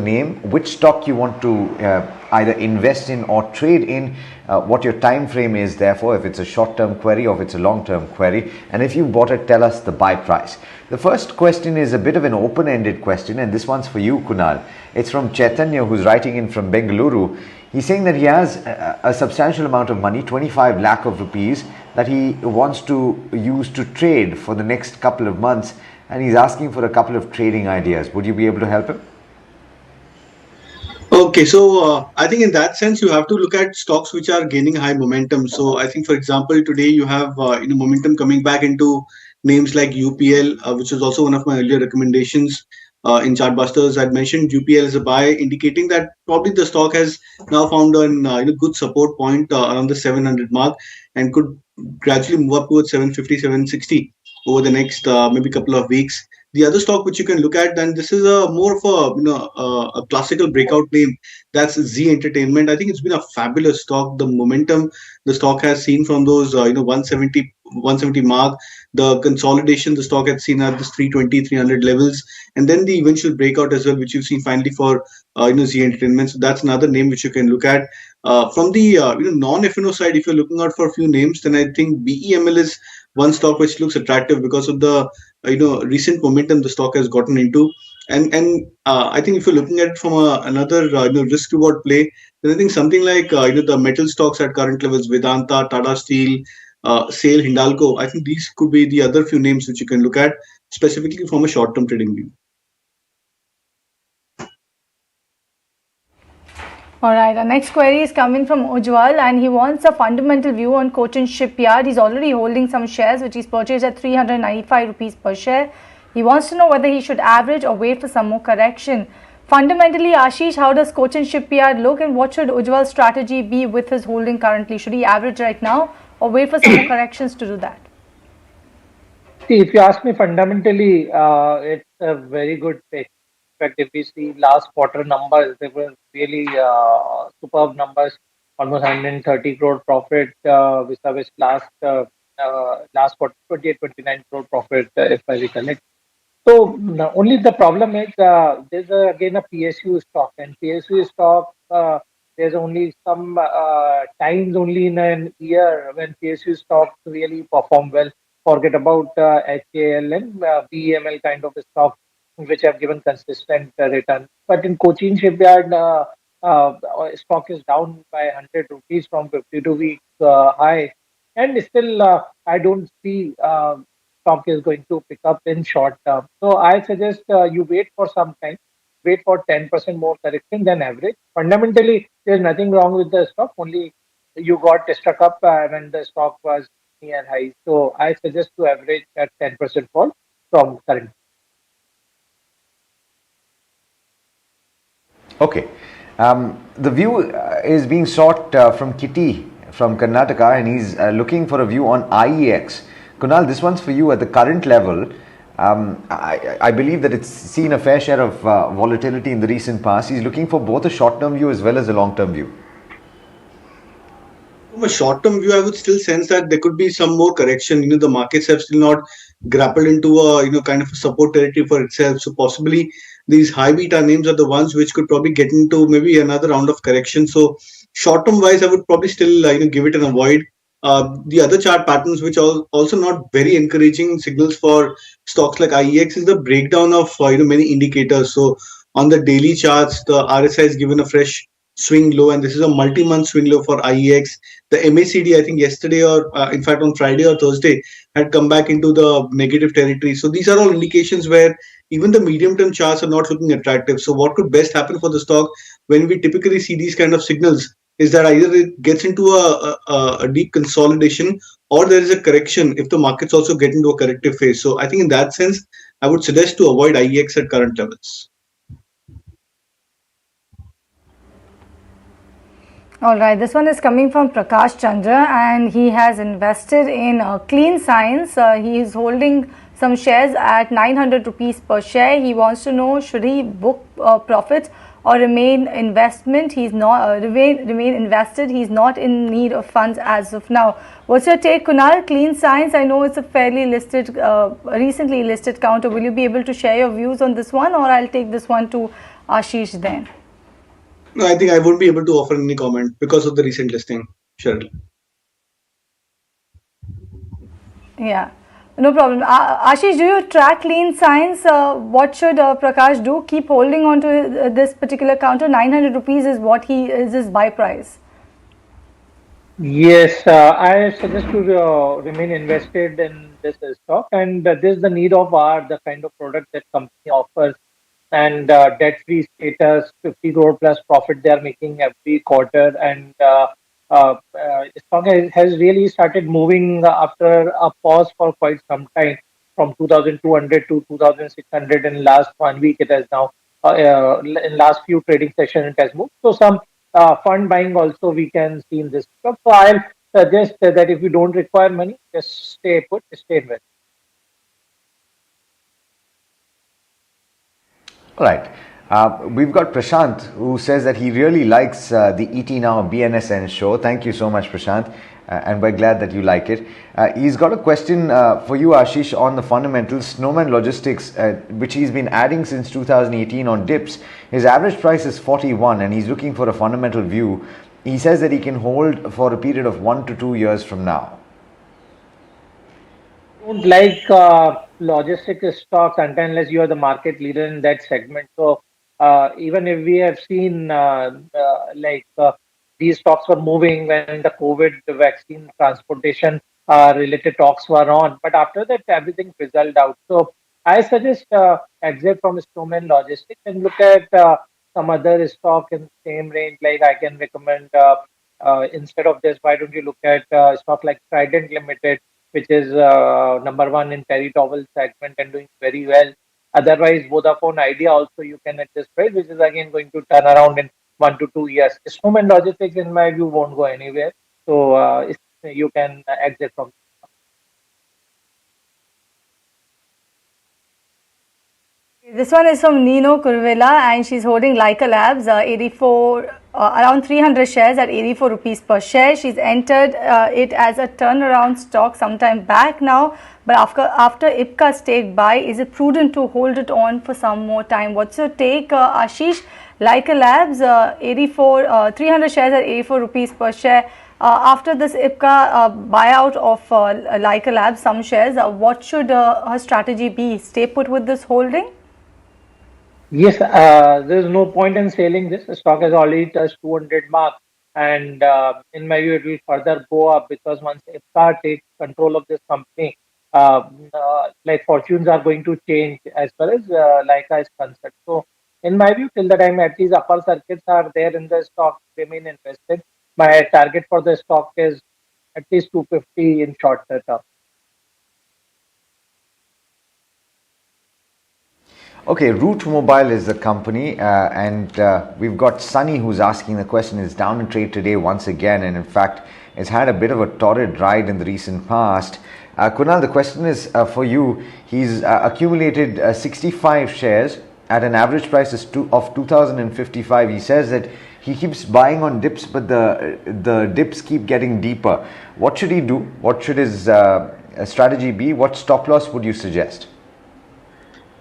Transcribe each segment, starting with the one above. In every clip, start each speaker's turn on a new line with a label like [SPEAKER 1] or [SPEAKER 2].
[SPEAKER 1] name, which stock you want to either invest in or trade in, what your time frame is, therefore, if it's a short-term query or if it's a long-term query, and if you bought it, tell us the buy price. The first question is a bit of an open-ended question, and this one's for you, Kunal. It's from Chaitanya, who's writing in from Bengaluru. He's saying that he has a substantial amount of money, 25 lakh of rupees, that he wants to use to trade for the next couple of months, and he's asking for a couple of trading ideas. Would you be able to help him?
[SPEAKER 2] Okay, so I think in that sense, you have to look at stocks which are gaining high momentum. So I think, for example, today you have momentum coming back into names like UPL, which was also one of my earlier recommendations in Chartbusters. I'd mentioned UPL as a buy, indicating that probably the stock has now found a good support point around the 700 mark and could gradually move up towards 750, 760 over the next maybe couple of weeks. The other stock which you can look at, then this is a more of a classical breakout name. That's Z Entertainment. I think it's been a fabulous stock. The momentum the stock has seen from those 170 mark, the consolidation the stock has seen at this 320, 300 levels, and then the eventual breakout as well, which you've seen finally for Z Entertainment. So that's another name which you can look at. From the non-FNO side, if you're looking out for a few names, then I think BEML is one stock which looks attractive because of the recent momentum the stock has gotten into, and I think if you're looking at it from another risk reward play, then I think something like the metal stocks at current levels, Vedanta, Tata Steel, SAIL, Hindalco, I think these could be the other few names which you can look at specifically from a short-term trading view.
[SPEAKER 3] All right, our next query is coming from Ujwal, and he wants a fundamental view on Coachin Shipyard. He's already holding some shares which he's purchased at 395 rupees per share. He wants to know whether he should average or wait for some more correction. Fundamentally, Ashish, how does Coachin Shipyard look, and what should Ujwal's strategy be with his holding currently? Should he average right now or wait for some more corrections to do that?
[SPEAKER 4] See, if you ask me fundamentally, it's a very good pick. In fact, if we see last quarter numbers, they were really superb numbers. Almost 130 crore profit vis-a-vis last quarter, 28, 29 crore profit, if I recollect. So only the problem is there's again a PSU stock, and PSU stock there's only some times only in an year when PSU stocks really perform well. Forget about HAL and BEML kind of a stock which have given consistent return. But in Coachin Shipyard, stock is down by 100 rupees from 52-week high, and still I don't see stock is going to pick up in short term. So I suggest you wait for some time, wait for 10% more correction than average. Fundamentally, there's nothing wrong with the stock, only you got stuck up when the stock was near high. So I suggest to average at 10% fall from current.
[SPEAKER 1] Okay. The view is being sought from Kitty from Karnataka, and he's looking for a view on IEX. Kunal, this one's for you at the current level. I believe that it's seen a fair share of volatility in the recent past. He's looking for both a short-term view as well as a long-term view.
[SPEAKER 2] From a short-term view, I would still sense that there could be some more correction. The markets have still not grappled into a kind of a support territory for itself. So possibly these high beta names are the ones which could probably get into maybe another round of correction. So short-term wise, I would probably still give it an avoid. The other chart patterns which are also not very encouraging signals for stocks like IEX is the breakdown of many indicators. So on the daily charts, the RSI is given a fresh swing low, and this is a multi-month swing low for IEX. The MACD, I think yesterday or in fact on Friday or Thursday, had come back into the negative territory. So these are all indications where even the medium-term charts are not looking attractive. So what could best happen for the stock when we typically see these kind of signals is that either it gets into a deep consolidation or there is a correction if the markets also get into a corrective phase. So I think in that sense, I would suggest to avoid IEX at current levels.
[SPEAKER 3] All right, this one is coming from Prakash Chandra, and he has invested in Clean Science. He is holding some shares at 900 rupees per share. He wants to know, should he book profits or remain investment? He's not remain invested. He's not in need of funds as of now. What's your take, Kunal? Clean Science, I know it's a fairly listed, recently listed counter. Will you be able to share your views on this one, or I'll take this one to Ashish then.
[SPEAKER 2] No, I think I won't be able to offer any comment because of the recent listing. Sure.
[SPEAKER 3] Yeah, no problem. Ashish, do you track lean signs? What should Prakash do? Keep holding on to this particular counter. 900 rupees is what is his buy price.
[SPEAKER 4] Yes, I suggest to remain invested in this stock, and this is the need of our the kind of product that company offers, and debt-free status, 50 crore plus profit they are making every quarter, and stock has really started moving after a pause for quite some time, from 2,200 to 2,600 in last 1 week. It has now in last few trading sessions it has moved. So some fund buying also we can see in this stock. So I'll suggest that if you don't require money, just stay put, stay invested.
[SPEAKER 1] All right. We've got Prashant who says that he really likes the ET Now BNSN show. Thank you so much, Prashant. And we're glad that you like it. He's got a question for you, Ashish, on the fundamentals. Snowman Logistics, which he's been adding since 2018 on dips. His average price is 41 and he's looking for a fundamental view. He says that he can hold for a period of 1 to 2 years from now.
[SPEAKER 4] Don't like logistics stocks unless you are the market leader in that segment. So even if we have seen these stocks were moving when the COVID vaccine transportation related talks were on, but after that everything fizzled out. So I suggest exit from Snowman Logistics and look at some other stock in the same range. Like I can recommend instead of this, why don't you look at stock like Trident Limited, which is number one in terry towel segment and doing very well. Otherwise, Vodafone Idea also you can at this price, which is again going to turn around in 1 to 2 years. Snowman Logistics, in my view, won't go anywhere. So you can exit from.
[SPEAKER 3] This one is from Nino Kurvela and she's holding Leica Labs, 84, around 300 shares at 84 rupees per share. She's entered it as a turnaround stock sometime back now, but after IPCA stake buy, is it prudent to hold it on for some more time? What's your take, Ashish? Leica Labs, 300 shares at 84 rupees per share. After this IPCA buyout of Leica Labs, some shares, what should her strategy be? Stay put with this holding?
[SPEAKER 4] Yes, there is no point in selling this. The stock has already touched 200 mark, and in my view, it will further go up because once IPCA takes control of this company, like fortunes are going to change as far as Leica is concerned. So, in my view, till the time at least upper circuits are there in the stock, remain invested. My target for the stock is at least 250 in short term.
[SPEAKER 1] Okay, Route Mobile is the company, and we've got Sunny who's asking the question. It's down in trade today once again, and in fact, it's had a bit of a torrid ride in the recent past. Kunal, the question is for you. He's accumulated 65 shares at an average price of 2,055. He says that he keeps buying on dips, but the dips keep getting deeper. What should he do? What should his strategy be? What stop loss would you suggest?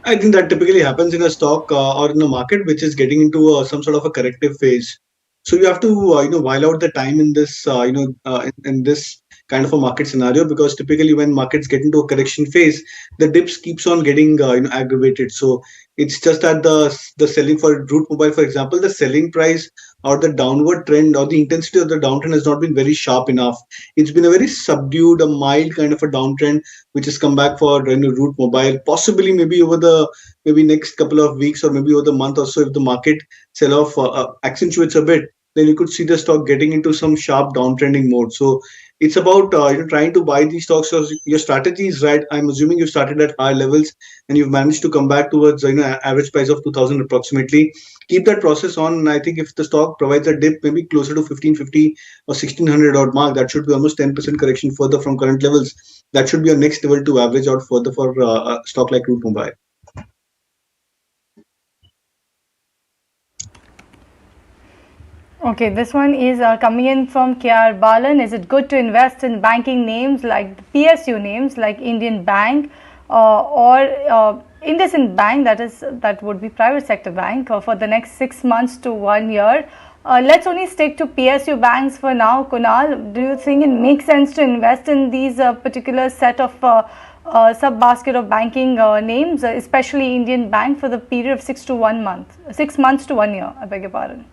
[SPEAKER 2] I think that typically happens in a stock or in a market which is getting into some sort of a corrective phase. So you have to while out the time in this in this kind of a market scenario, because typically when markets get into a correction phase, the dips keeps on getting aggravated. So it's just that the selling for Route Mobile, for example, the selling price or the downward trend or the intensity of the downtrend has not been very sharp enough. It's been a very subdued, a mild kind of a downtrend which has come back for Route Mobile. Possibly maybe over the next couple of weeks or maybe over the month or so, if the market sell off accentuates a bit, then you could see the stock getting into some sharp downtrending mode. So it's about trying to buy these stocks. So your strategy is right. I'm assuming you started at high levels and you've managed to come back towards average price of 2,000 approximately. Keep that process on. And I think if the stock provides a dip, maybe closer to 1,550 or 1,600 odd mark, that should be almost 10% correction further from current levels. That should be your next level to average out further for a stock like Route Mobile.
[SPEAKER 3] Okay, this one is coming in from KR Balan. Is it good to invest in banking names like PSU names like Indian Bank or IndusInd Bank, that would be private sector bank, for the next 6 months to 1 year. Let's only stick to PSU banks for now. Kunal, do you think it makes sense to invest in these particular set of sub-basket of banking names, especially Indian Bank, for the period of 6 months to 1 year? I beg your pardon.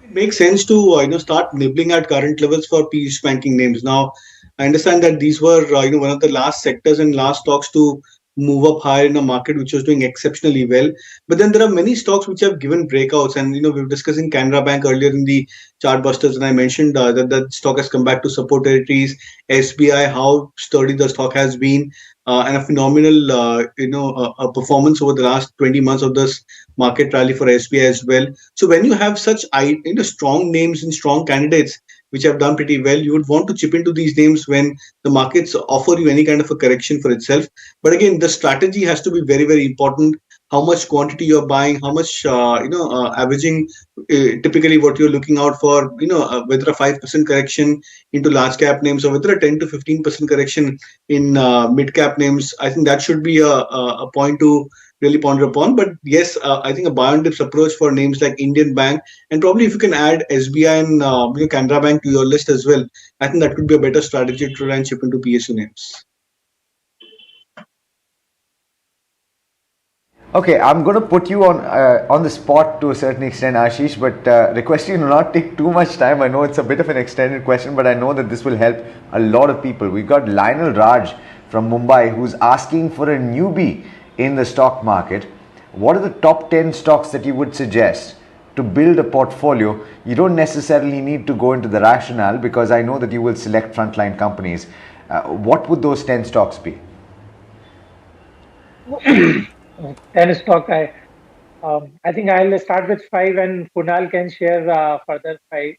[SPEAKER 2] It makes sense to start nibbling at current levels for PSU banking names. Now, I understand that these were one of the last sectors and last stocks to move up higher in a market which was doing exceptionally well. But then there are many stocks which have given breakouts, and we were discussing Canara Bank earlier in the Chartbusters, and I mentioned that the stock has come back to support territories. SBI, how sturdy the stock has been, and a phenomenal a performance over the last 20 months of this market rally for SBI as well. So when you have such strong names and strong candidates which have done pretty well, you would want to chip into these names when the markets offer you any kind of a correction for itself. But again, the strategy has to be very, very important. How much quantity you're buying, how much averaging. Typically, what you're looking out for, whether a 5% correction into large cap names or whether a 10 to 15% correction in mid cap names. I think that should be a point to really ponder upon. But yes, I think a buy on dips approach for names like Indian Bank, and probably if you can add SBI and Canara Bank to your list as well, I think that could be a better strategy to try and chip into PSU names.
[SPEAKER 1] Okay, I'm going to put you on the spot to a certain extent, Ashish, but request you to not take too much time. I know it's a bit of an extended question, but I know that this will help a lot of people. We've got Lionel Raj from Mumbai who's asking for a newbie in the stock market. What are the top 10 stocks that you would suggest to build a portfolio? You don't necessarily need to go into the rationale because I know that you will select frontline companies. What would those 10 stocks be?
[SPEAKER 4] 10 stock. I think I'll start with 5 and Kunal can share further 5.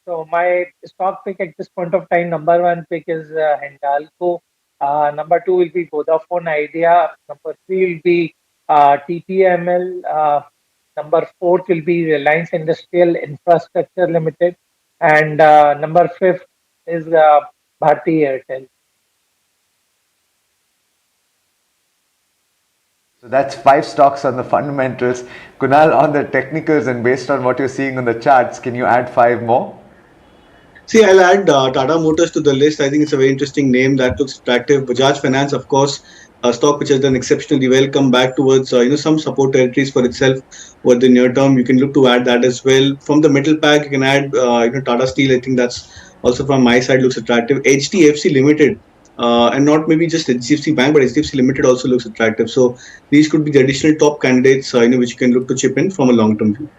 [SPEAKER 4] So my stock pick at this point of time, number 1 pick is Hindalco. Number 2 will be Vodafone Idea. Number 3 will be TPML. Number 4 will be Reliance Industrial Infrastructure Limited. And number 5 is Bharti Airtel.
[SPEAKER 1] So that's 5 stocks on the fundamentals. Kunal, on the technicals and based on what you're seeing on the charts, can you add 5 more?
[SPEAKER 2] See, I'll add Tata Motors to the list. I think it's a very interesting name that looks attractive. Bajaj Finance, of course, a stock which has done exceptionally well, come back towards some support territories for itself over the near term. You can look to add that as well. From the middle pack, you can add Tata Steel. I think that's also from my side looks attractive. HDFC Limited. And not maybe just HDFC Bank, but HDFC Limited also looks attractive. So these could be the additional top candidates, which you can look to chip in from a long-term view.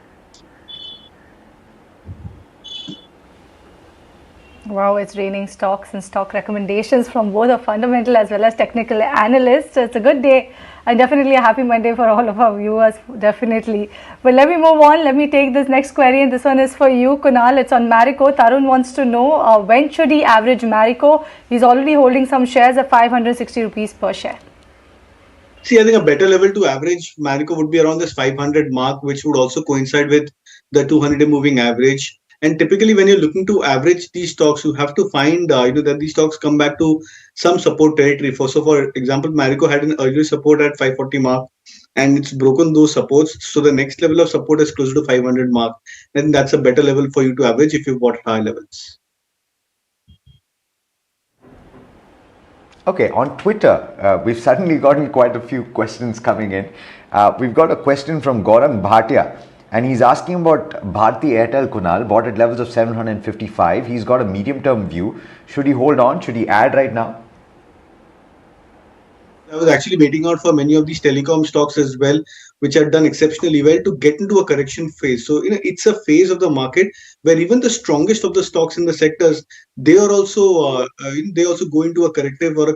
[SPEAKER 3] Wow, it's raining stocks and stock recommendations from both a fundamental as well as technical analysts. It's a good day and definitely a happy Monday for all of our viewers, definitely. But let me move on. Let me take this next query, and this one is for you, Kunal. It's on Marico. Tarun wants to know when should he average Marico? He's already holding some shares at 560 rupees per share.
[SPEAKER 2] See, I think a better level to average Marico would be around this 500 mark, which would also coincide with the 200-day moving average. And typically, when you're looking to average these stocks, you have to find that these stocks come back to some support territory. So, for example, Marico had an earlier support at 540 mark, and it's broken those supports. So the next level of support is closer to 500 mark. Then that's a better level for you to average if you've bought at high levels.
[SPEAKER 1] Okay, on Twitter, we've suddenly gotten quite a few questions coming in. We've got a question from Gaurang Bhatia. And he's asking about Bharti Airtel, Kunal, bought at levels of 755. He's got a medium-term view. Should he hold on? Should he add right now?
[SPEAKER 2] I was actually waiting out for many of these telecom stocks as well, which had done exceptionally well to get into a correction phase. So, it's a phase of the market where even the strongest of the stocks in the sectors, they are also go into a corrective or a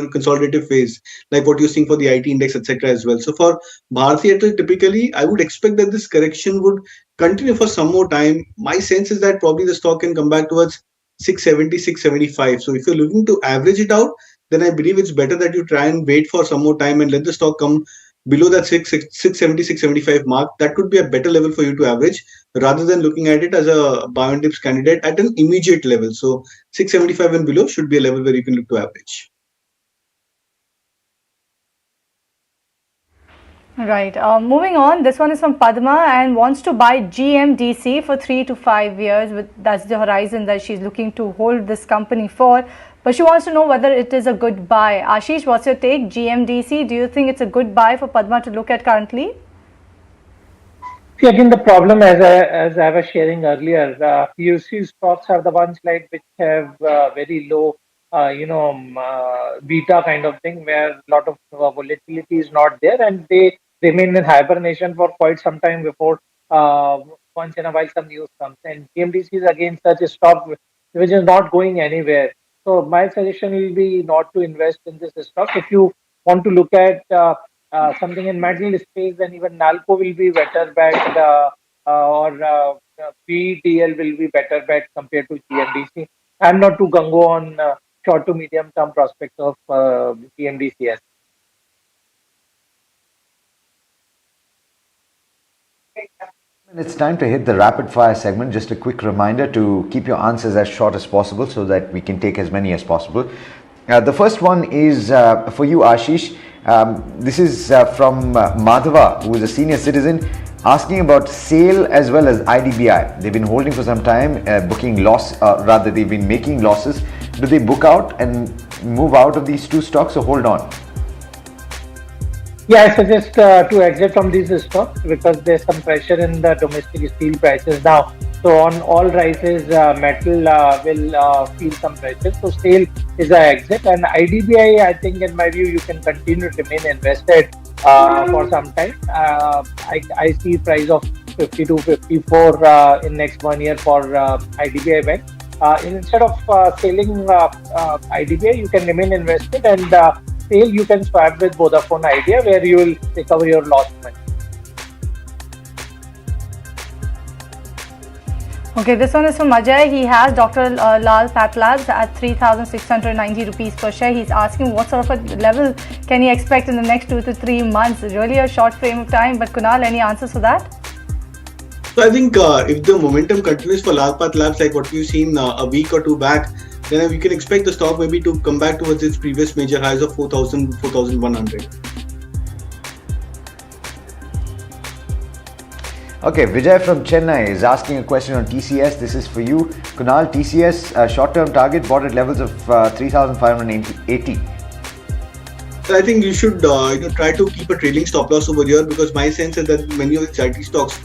[SPEAKER 2] consolidative phase, like what you're seeing for the IT index, etc. as well. So for Bharti Airtel, typically, I would expect that this correction would continue for some more time. My sense is that probably the stock can come back towards 670, 675. So if you're looking to average it out, then I believe it's better that you try and wait for some more time and let the stock come below that 670, 675 mark. That could be a better level for you to average rather than looking at it as a buy and dips candidate at an immediate level. So 675 and below should be a level where you can look to average.
[SPEAKER 3] Right. Moving on, this one is from Padma and wants to buy GMDC for 3 to 5 years. That's the horizon that she's looking to hold this company for. But she wants to know whether it is a good buy. Ashish, what's your take? GMDC, do you think it's a good buy for Padma to look at currently?
[SPEAKER 4] See, again, the problem, as I was sharing earlier, PUC stocks are the ones like which have very low, beta kind of thing, where a lot of volatility is not there, and they remain in hibernation for quite some time before once in a while some news comes. And GMDC is again such a stock which is not going anywhere. So my suggestion will be not to invest in this stock. If you want to look at something in metal space, then even Nalco will be better bet, or PDL will be better bet compared to GMDC. I'm not too gung-ho on short to medium term prospects of GMDC.
[SPEAKER 1] It's time to hit the rapid fire segment. Just a quick reminder to keep your answers as short as possible so that we can take as many as possible. The first one is for you, Ashish. This is from Madhava, who is a senior citizen, asking about SAIL as well as IDBI. They've been holding for some time, they've been making losses. Do they book out and move out of these two stocks or hold on?
[SPEAKER 4] Yeah, I suggest to exit from these stocks because there's some pressure in the domestic steel prices now. So on all rises, metal will feel some pressure. So SAIL is an exit, and IDBI, I think, in my view, you can continue to remain invested for some time. I see price of 50 to 54 in next 1 year for IDBI bank. Instead of selling IDBI, you can remain invested, and SAIL you can swap with Vodafone Idea, where you will recover your lost money.
[SPEAKER 3] Okay, this one is from Ajay. He has Dr. Lal PathLabs at 3,690 rupees per share. He's asking what sort of a level can he expect in the next 2 to 3 months. Really a short frame of time, but Kunal, any answers for that?
[SPEAKER 2] So I think if the momentum continues for Lal PathLabs like what we've seen a week or two back, then we can expect the stock maybe to come back towards its previous major highs of 4,000, 4,100.
[SPEAKER 1] Okay, Vijay from Chennai is asking a question on TCS. This is for you, Kunal. TCS short-term target bought at levels of 3,580.
[SPEAKER 2] So I think you should try to keep a trailing stop loss over here, because my sense is that many of the charity stocks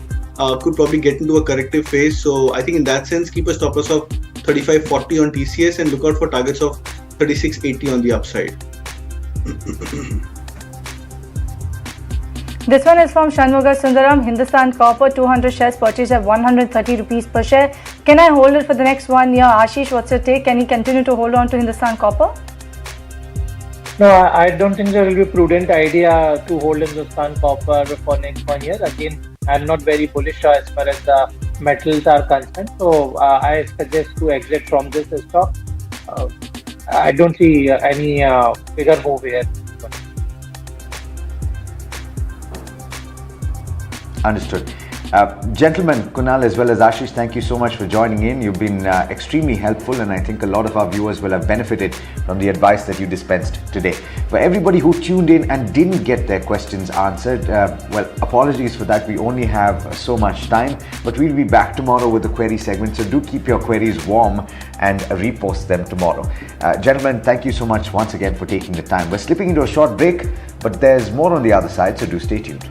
[SPEAKER 2] could probably get into a corrective phase. So I think in that sense, keep a stop loss of 35.40 on TCS and look out for targets of 36.80 on the upside.
[SPEAKER 3] This one is from Shanmuga Sundaram. Hindustan Copper 200 shares purchased at 130 rupees per share. Can I hold it for the next 1 year? Ashish, what's your take? Can he continue to hold on to Hindustan Copper?
[SPEAKER 4] No, I don't think there will be a prudent idea to hold Hindustan Copper for next 1 year. Again, I'm not very bullish as far as the metals are concerned. So I suggest to exit from this stock. I don't see any bigger move here.
[SPEAKER 1] Understood. Gentlemen, Kunal as well as Ashish, thank you so much for joining in. You've been extremely helpful, and I think a lot of our viewers will have benefited from the advice that you dispensed today. For everybody who tuned in and didn't get their questions answered, well, apologies for that. We only have so much time, but we'll be back tomorrow with the query segment, so do keep your queries warm and repost them tomorrow. Gentlemen, thank you so much once again for taking the time. We're slipping into a short break, but there's more on the other side, so do stay tuned.